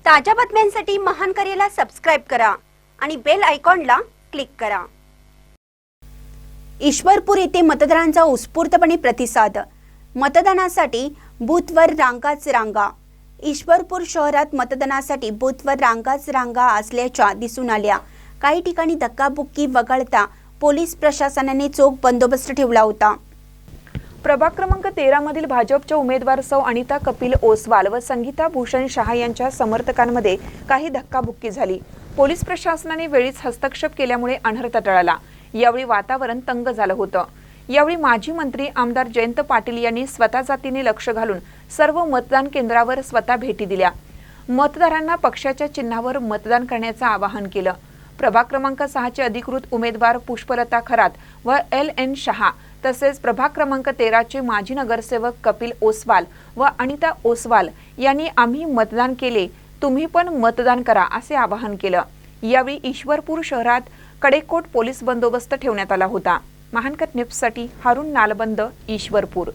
ताज्या बातम्यांसाठी महान करेला सबस्क्राइब करा आणि बेल आयकॉनला क्लिक करा। ईश्वरपूर येथे मतदारांचा उत्स्फूर्तपणे प्रतिसाद। मतदानासाठी बूथवर रांगाच रांगा। ईश्वरपूर शहरात मतदानासाठी बूथवर रांगाच रांगा असल्याच्या दिसून आल्या। काही ठिकाणी धक्काबुक्की वगळता पोलीस प्रशासनाने चोख बंदोबस्त ठेवला होता। प्रभाग क्रमांक 13 मधील भाजपच्या उमेदवार सौ अनिता कपिल ओसवाल व संगीता भूषण शहा यांच्या समर्थकांमध्ये काही धक्काबुक्की झाली। पोलीस प्रशासनाने वेळीच हस्तक्षेप केल्यामुळे अनर्थ टळला। यावेळी वातावरण तंग झालं होतं। यावेळी माजी मंत्री आमदार जयंत पाटील यांनी स्वतः जातीने लक्ष घालून सर्व मतदान केंद्रावर स्वतः भेटी दिल्या। मतदारांना पक्षाच्या चिन्हावर मतदान करण्याचं आवाहन केलं। प्रभाग क्रमांक 6 चे अधिकृत उमेदवार पुष्पलता खरात व LN शहा तसेच प्रभाग क्रमांक 13 चे माजी नगरसेवक कपिल ओसवाल व अनिता ओसवाल यांनी आम्ही मतदान केले, तुम्ही पण मतदान करा असे आवाहन केलं। यावेळी ईश्वरपूर शहरात कडेकोट पोलीस बंदोबस्त ठेवण्यात आला होता। महानकर न्यूजसाठी हारून नालबंद, ईश्वरपूर।